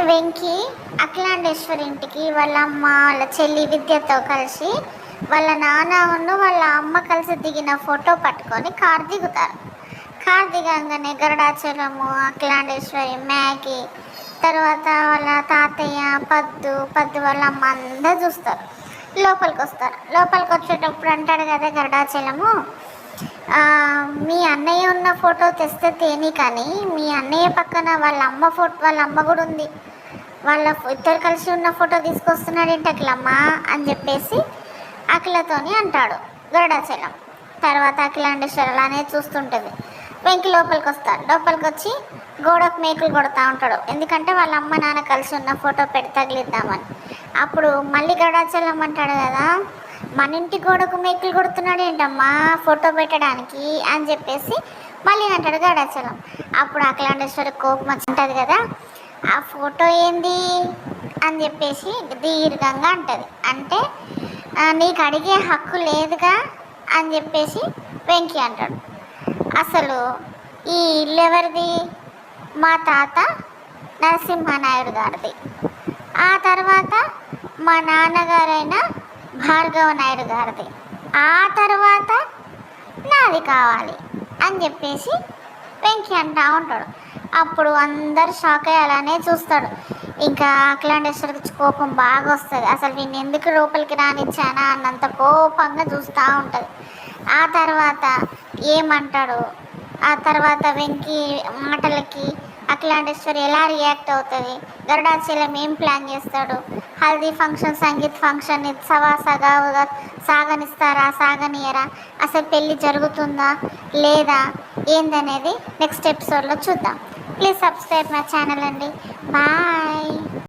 వెంకీ అఖిలాండేశ్వరి ఇంటికి వాళ్ళ అమ్మ వాళ్ళ చెల్లి విద్యతో కలిసి వాళ్ళ నాన్న వాళ్ళ అమ్మ కలిసి దిగిన ఫోటో పట్టుకొని కార్ దిగుతారు. కార్ దిగంగానే గరుడాచలము, అఖిలాండేశ్వరి, మ్యాగీ, తర్వాత వాళ్ళ తాతయ్య పద్దు వాళ్ళ అమ్మ అందరూ చూస్తారు. లోపలికి వస్తారు. లోపలికి వచ్చేటప్పుడు అంటాడు కదా గరుడాచలము, మీ అన్నయ్య ఉన్న ఫోటో తెస్తే తేని, కానీ మీ అన్నయ్య పక్కన వాళ్ళ అమ్మ కూడా ఉంది, వాళ్ళ ఇద్దరు కలిసి ఉన్న ఫోటో తీసుకొస్తున్నాడు ఏంటి అఖిలమ్మ అని చెప్పేసి అఖిలతోని అంటాడు గరుడాచలం. తర్వాత అఖిలాండేశ్వరి అలానే చూస్తుంటుంది. వెంకి లోపలికి వస్తాడు. లోపలికి వచ్చి గోడకు మేకులు కొడతా ఉంటాడు, ఎందుకంటే వాళ్ళ అమ్మ నాన్న కలిసి ఉన్న ఫోటో పెట్టి తగిలిద్దామని. అప్పుడు మళ్ళీ గరుడాచలం అంటాడు కదా, మన ఇంటి గోడకు మేకులు కొడుతున్నాడు ఏంటమ్మా ఫోటో పెట్టడానికి అని చెప్పేసి మళ్ళీ అంటాడు గరుడాచలం. అప్పుడు అఖిలాండేశ్వరి కోపం వచ్చింటుంది కదా, ఆ ఫోటో ఏంది అని చెప్పేసి దీర్ఘంగా అంటుంది. అంటే నీకు అడిగే హక్కు లేదుగా అని చెప్పేసి వెంకీ అంటాడు. అసలు ఈ ఇల్లు ఎవరిది? మా తాత నరసింహనాయుడు గారిది. ఆ తర్వాత మా నాన్నగారైన భార్గవ నాయుడు గారిది. ఆ తర్వాత నాది కావాలి అని చెప్పేసి వెంకీ అంటూ ఉంటాడు. అప్పుడు అందరు షాక్ అయ్యి అలానే చూస్తాడు. ఇంకా అఖిలాండేశ్వరికి కోపం బాగా వస్తుంది. అసలు నేను ఎందుకు లోపలికి రానిచ్చానా అన్నంత కోపంగా చూస్తూ ఉంటుంది. ఆ తర్వాత ఏమంటాడు, ఆ తర్వాత వెంకీ మాటలకి అఖిలాండేశ్వరి ఎలా రియాక్ట్ అవుతుంది, గరుడాచలం ఏం ప్లాన్ చేస్తాడు, హల్దీ ఫంక్షన్, సంగీత్ ఫంక్షన్ సాగనిస్తారా సాగనీయరా, అసలు పెళ్ళి జరుగుతుందా లేదా ఏందనేది నెక్స్ట్ ఎపిసోడ్లో చూద్దాం. ప్లీజ్ సబ్స్క్రైబ్ మై ఛానల్ అండి. బాయ్.